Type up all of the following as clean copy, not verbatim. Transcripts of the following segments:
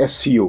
SCO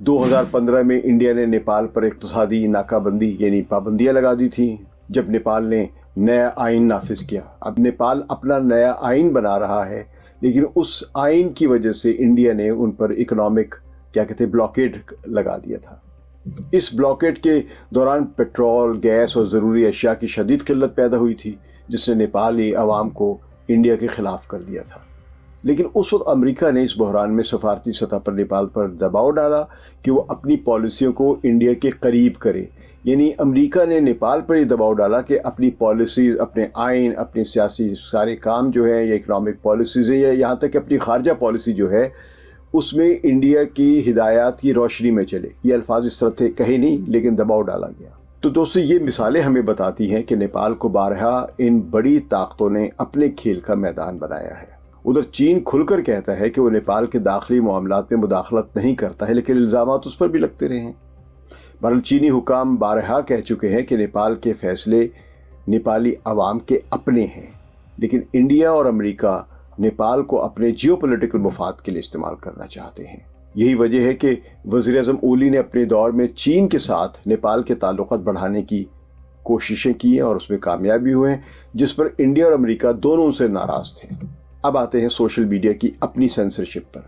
2015 میں India نے نیپال پر اقتصادی ناکہ بندی یعنی پابندیاں لگا دی تھیں جب نیپال نے نیا آئین نافذ کیا۔ اب نیپال اپنا نیا آئین بنا رہا ہے، لیکن اس آئین کی وجہ سے انڈیا نے ان پر اکنامک بلاکیڈ لگا دیا تھا۔ اس بلاکیڈ کے دوران پیٹرول، گیس اور ضروری اشیاء کی شدید قلت پیدا ہوئی تھی، جس نے نیپالی عوام کو انڈیا کے خلاف کر دیا تھا۔ لیکن اس وقت امریکہ نے اس بحران میں سفارتی سطح پر نیپال پر دباؤ ڈالا کہ وہ اپنی پالیسیوں کو انڈیا کے قریب کرے۔ یعنی امریکہ نے نیپال پر یہ دباؤ ڈالا کہ اپنی پالیسیز، اپنے آئین، اپنے سیاسی سارے کام جو ہیں یا اکنامک پالیسیز ہیں یا یہاں تک کہ اپنی خارجہ پالیسی جو ہے اس میں انڈیا کی ہدایات کی روشنی میں چلے۔ یہ الفاظ اس طرح تھے کہے نہیں، لیکن دباؤ ڈالا گیا۔ تو دوستو، یہ مثالیں ہمیں بتاتی ہیں کہ نیپال کو بارہا ان بڑی طاقتوں نے اپنے کھیل کا میدان بنایا ہے۔ ادھر چین کھل کر کہتا ہے کہ وہ نیپال کے داخلی معاملات میں مداخلت نہیں کرتا ہے، لیکن الزامات اس پر بھی لگتے رہے ہیں۔ بہرحال چینی حکام بارہا کہہ چکے ہیں کہ نیپال کے فیصلے نیپالی عوام کے اپنے ہیں، لیکن انڈیا اور امریکہ نیپال کو اپنے جیو پولیٹیکل مفاد کے لیے استعمال کرنا چاہتے ہیں۔ یہی وجہ ہے کہ وزیر اعظم اولی نے اپنے دور میں چین کے ساتھ نیپال کے تعلقات بڑھانے کی کوششیں کی ہیں اور اس میں کامیاب بھی ہوئے ہیں، جس پر انڈیا اور امریکہ دونوں ان سے ناراض تھے۔ اب آتے ہیں سوشل میڈیا کی اپنی سینسرشپ پر۔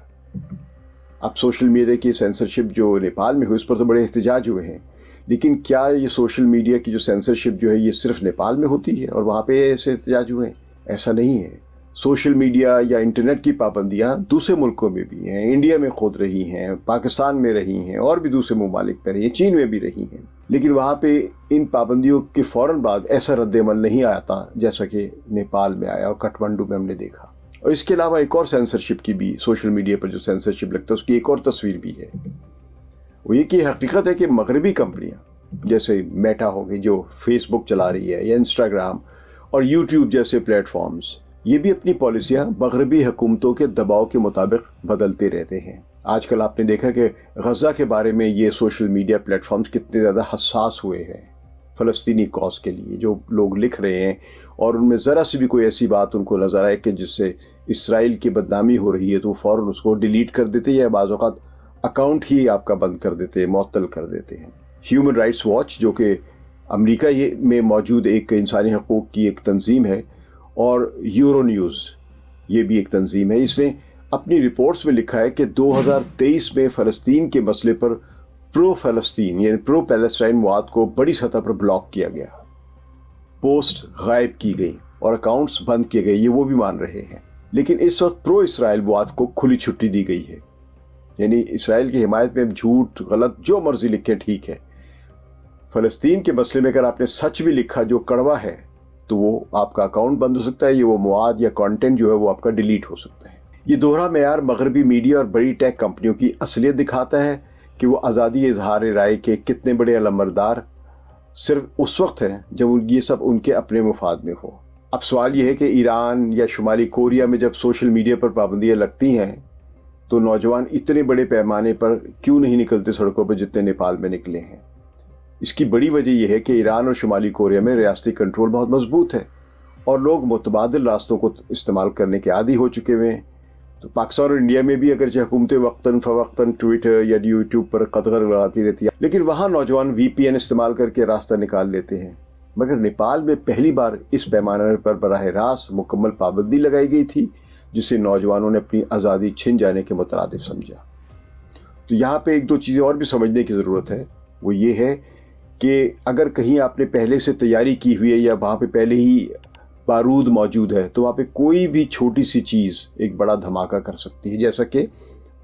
اب سوشل میڈیا کی سینسرشپ جو نیپال میں ہوئی اس پر تو بڑے احتجاج ہوئے ہیں، لیکن کیا یہ سوشل میڈیا کی جو سینسرشپ جو ہے یہ صرف نیپال میں ہوتی ہے اور وہاں پہ ایسے احتجاج ہوئے ہیں؟ ایسا نہیں ہے۔ سوشل میڈیا یا انٹرنیٹ کی پابندیاں دوسرے ملکوں میں بھی ہیں، انڈیا میں خود رہی ہیں، پاکستان میں رہی ہیں اور بھی دوسرے ممالک پہ رہی ہیں، چین میں بھی رہی ہیں، لیکن وہاں پہ ان پابندیوں کے فوراً بعد ایسا رد عمل نہیں آتا جیسا کہ نیپال میں آیا اور کٹھمنڈو میں ہم نے دیکھا۔ اور اس کے علاوہ ایک اور سینسرشپ کی بھی، سوشل میڈیا پر جو سینسرشپ لگتا ہے اس کی ایک اور تصویر بھی ہے۔ وہ یہ کہ حقیقت ہے کہ مغربی کمپنیاں جیسے میٹا ہو گئی جو فیس بک چلا رہی ہے، یا انسٹاگرام اور یوٹیوب جیسے پلیٹ فارمز، یہ بھی اپنی پالیسیاں مغربی حکومتوں کے دباؤ کے مطابق بدلتے رہتے ہیں۔ آج کل آپ نے دیکھا کہ غزہ کے بارے میں یہ سوشل میڈیا پلیٹ فارمز کتنے زیادہ حساس ہوئے ہیں فلسطینی کاز کے لیے، جو لوگ لکھ رہے ہیں اور ان میں ذرا سی بھی کوئی ایسی بات ان کو نظر آئے کہ جس سے اسرائیل کی بدنامی ہو رہی ہے تو وہ فوراً اس کو ڈیلیٹ کر دیتے یا بعض اوقات اکاؤنٹ ہی آپ کا بند کر دیتے، معطل کر دیتے ہیں۔ ہیومن رائٹس واچ جو کہ امریکہ میں موجود ایک انسانی حقوق کی ایک تنظیم ہے، اور یورو نیوز یہ بھی ایک تنظیم ہے، اس نے اپنی رپورٹس میں لکھا ہے کہ 2023 میں فلسطین کے مسئلے پر پرو فلسطین یعنی پرو پیلسٹائن مواد کو بڑی سطح پر بلاک کیا گیا، پوسٹ غائب کی گئی اور اکاؤنٹس بند کیے گئے، یہ وہ بھی مان رہے ہیں۔ لیکن اس وقت پرو اسرائیل مواد کو کھلی چھٹی دی گئی ہے، یعنی اسرائیل کی حمایت میں جھوٹ غلط جو مرضی لکھیں ٹھیک ہے، فلسطین کے مسئلے میں اگر آپ نے سچ بھی لکھا جو کڑوا ہے تو وہ آپ کا اکاؤنٹ بند ہو سکتا ہے، یہ وہ مواد یا کانٹینٹ جو ہے وہ آپ کا ڈیلیٹ ہو سکتا ہے۔ یہ دوہرا معیار مغربی میڈیا اور بڑی ٹیک کمپنیوں کی اصلیت دکھاتا ہے کہ وہ آزادی اظہار رائے کے کتنے بڑے علمبردار صرف اس وقت ہیں جب یہ سب ان کے اپنے مفاد میں ہو۔ اب سوال یہ ہے کہ ایران یا شمالی کوریا میں جب سوشل میڈیا پر پابندیاں لگتی ہیں تو نوجوان اتنے بڑے پیمانے پر کیوں نہیں نکلتے سڑکوں پر جتنے نیپال میں نکلے ہیں؟ اس کی بڑی وجہ یہ ہے کہ ایران اور شمالی کوریا میں ریاستی کنٹرول بہت مضبوط ہے اور لوگ متبادل راستوں کو استعمال کرنے کے عادی ہو چکے ہوئے ہیں۔ تو پاکستان اور انڈیا میں بھی اگرچہ حکومتیں وقتاً فوقتاً ٹویٹر یا یوٹیوب پر قدغن لگاتی رہتی ہیں، لیکن وہاں نوجوان وی پی این استعمال کر کے راستہ نکال لیتے ہیں۔ مگر نیپال میں پہلی بار اس پیمانے پر براہ راست مکمل پابندی لگائی گئی تھی، جسے نوجوانوں نے اپنی آزادی چھن جانے کے مترادف سمجھا۔ تو یہاں پہ ایک دو چیزیں اور بھی سمجھنے کی ضرورت ہے، وہ یہ ہے کہ اگر کہیں آپ نے پہلے سے تیاری کی ہوئی ہے یا وہاں پہ پہلے ہی بارود موجود ہے تو وہاں پہ کوئی بھی چھوٹی سی چیز ایک بڑا دھماکہ کر سکتی ہے، جیسا کہ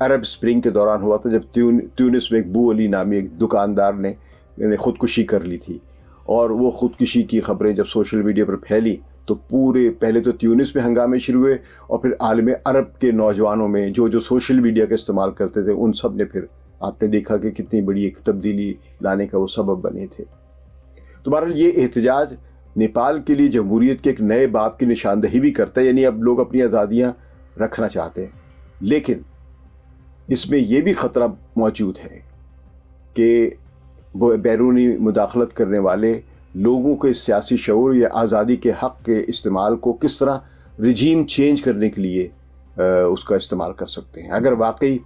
عرب اسپرنگ کے دوران ہوا تھا جب تیونس میں ایک بو علی نامی ایک دکاندار نے خودکشی کر لی تھی، اور وہ خودکشی کی خبریں جب سوشل میڈیا پر پھیلی تو پہلے تو تیونس میں ہنگامے شروع ہوئے اور پھر عالم عرب کے نوجوانوں میں جو سوشل میڈیا کا استعمال کرتے تھے ان سب نے پھر آپ نے دیکھا کہ کتنی بڑی ایک تبدیلی لانے کا وہ سبب بنے تھے۔ تو بہرحال یہ احتجاج نیپال کے لیے جمہوریت کے ایک نئے باب کی نشاندہی بھی کرتا ہے، یعنی اب لوگ اپنی آزادیاں رکھنا چاہتے ہیں، لیکن اس میں یہ بھی خطرہ موجود ہے کہ بیرونی مداخلت کرنے والے لوگوں کے سیاسی شعور یا آزادی کے حق کے استعمال کو کس طرح رجیم چینج کرنے کے لیے اس کا استعمال کر سکتے ہیں۔ اگر واقعی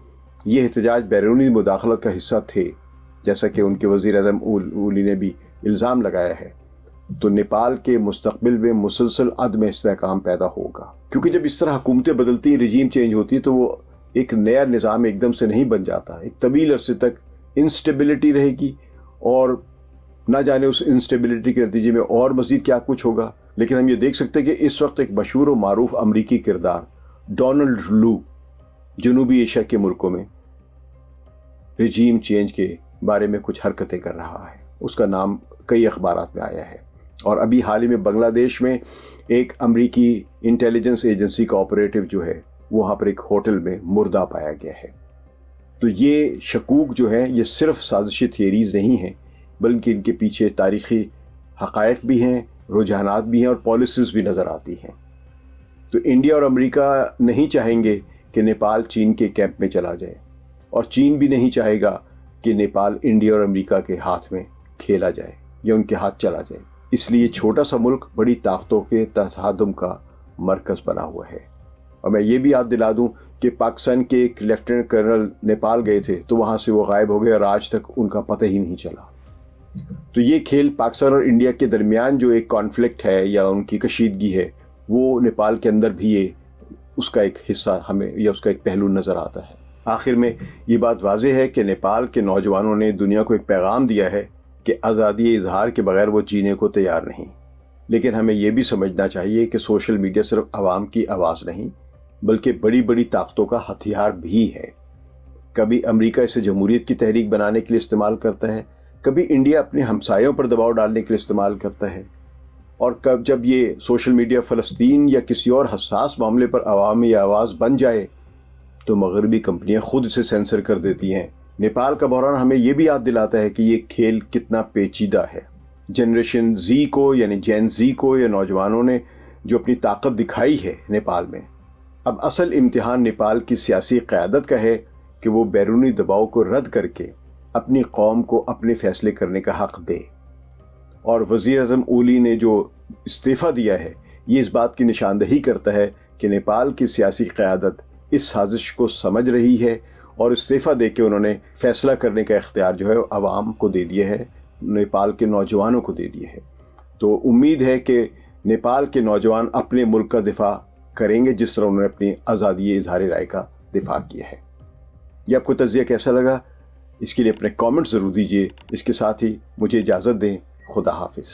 یہ احتجاج بیرونی مداخلت کا حصہ تھے، جیسا کہ ان کے وزیر اعظم اولی نے بھی الزام لگایا ہے، تو نیپال کے مستقبل میں مسلسل عدم استحکام پیدا ہوگا، کیونکہ جب اس طرح حکومتیں بدلتی ہیں، رجیم چینج ہوتی ہے، تو وہ ایک نیا نظام ایک دم سے نہیں بن جاتا، ایک طویل عرصے تک انسٹیبلٹی رہے گی، اور نہ جانے اس انسٹیبلٹی کے نتیجے میں اور مزید کیا کچھ ہوگا۔ لیکن ہم یہ دیکھ سکتے ہیں کہ اس وقت ایک مشہور و معروف امریکی کردار ڈونلڈ لو جنوبی ایشیا کے ملکوں میں رجیم چینج کے بارے میں کچھ حرکتیں کر رہا ہے، اس کا نام کئی اخبارات میں آیا ہے، اور ابھی حال ہی میں بنگلہ دیش میں ایک امریکی انٹیلیجنس ایجنسی کا آپریٹو جو ہے وہاں پر ایک ہوٹل میں مردہ پایا گیا ہے۔ تو یہ شکوک جو ہے یہ صرف سازشی تھیوریز نہیں ہیں، بلکہ ان کے پیچھے تاریخی حقائق بھی ہیں، رجحانات بھی ہیں، اور پالیسیز بھی نظر آتی ہیں۔ تو انڈیا اور امریکہ نہیں چاہیں گے کہ نیپال چین کے کیمپ میں چلا جائے، اور چین بھی نہیں چاہے گا کہ نیپال انڈیا اور امریکہ کے ہاتھ میں کھیلا جائے یا ان کے ہاتھ چلا جائے۔ اس لیے چھوٹا سا ملک بڑی طاقتوں کے تصادم کا مرکز بنا ہوا ہے۔ اور میں یہ بھی یاد دلا دوں کہ پاکستان کے ایک لیفٹیننٹ کرنل نیپال گئے تھے تو وہاں سے وہ غائب ہو گئے، اور آج تک ان کا پتہ ہی نہیں چلا۔ تو یہ کھیل پاکستان اور انڈیا کے درمیان جو ایک کانفلکٹ ہے یا ان کی کشیدگی ہے، وہ نیپال کے اندر بھی اس کا ایک حصہ ہمیں یا اس کا ایک پہلو نظر آتا ہے۔ آخر میں یہ بات واضح ہے کہ نیپال کے نوجوانوں نے دنیا کو ایک پیغام دیا ہے کہ آزادی اظہار کے بغیر وہ جینے کو تیار نہیں، لیکن ہمیں یہ بھی سمجھنا چاہیے کہ سوشل میڈیا صرف عوام کی آواز نہیں بلکہ بڑی بڑی طاقتوں کا ہتھیار بھی ہے۔ کبھی امریکہ اسے جمہوریت کی تحریک بنانے کے لیے استعمال کرتا ہے، کبھی انڈیا اپنے ہمسایوں پر دباؤ ڈالنے کے لیے استعمال کرتا ہے، اور جب یہ سوشل میڈیا فلسطین یا کسی اور حساس معاملے پر عوامی آواز بن جائے تو مغربی کمپنیاں خود اسے سینسر کر دیتی ہیں۔ نیپال کا بحران ہمیں یہ بھی یاد دلاتا ہے کہ یہ کھیل کتنا پیچیدہ ہے۔ جنریشن زی کو یعنی جین زی کو یا نوجوانوں نے جو اپنی طاقت دکھائی ہے نیپال میں، اب اصل امتحان نیپال کی سیاسی قیادت کا ہے کہ وہ بیرونی دباؤ کو رد کر کے اپنی قوم کو اپنے فیصلے کرنے کا حق دے۔ اور وزیر اعظم اولی نے جو استعفیٰ دیا ہے یہ اس بات کی نشاندہی کرتا ہے کہ نیپال کی سیاسی قیادت اس سازش کو سمجھ رہی ہے، اور استعفیٰ دے کے انہوں نے فیصلہ کرنے کا اختیار جو ہے عوام کو دے دیا ہے، نیپال کے نوجوانوں کو دے دیا ہے۔ تو امید ہے کہ نیپال کے نوجوان اپنے ملک کا دفاع کریں گے جس طرح انہوں نے اپنی آزادی اظہار رائے کا دفاع کیا ہے۔ یہ آپ کو تجزیہ کیسا لگا؟ اس کے لیے اپنے کامنٹ ضرور دیجیے۔ اس کے ساتھ ہی مجھے اجازت دیں۔ خدا حافظ۔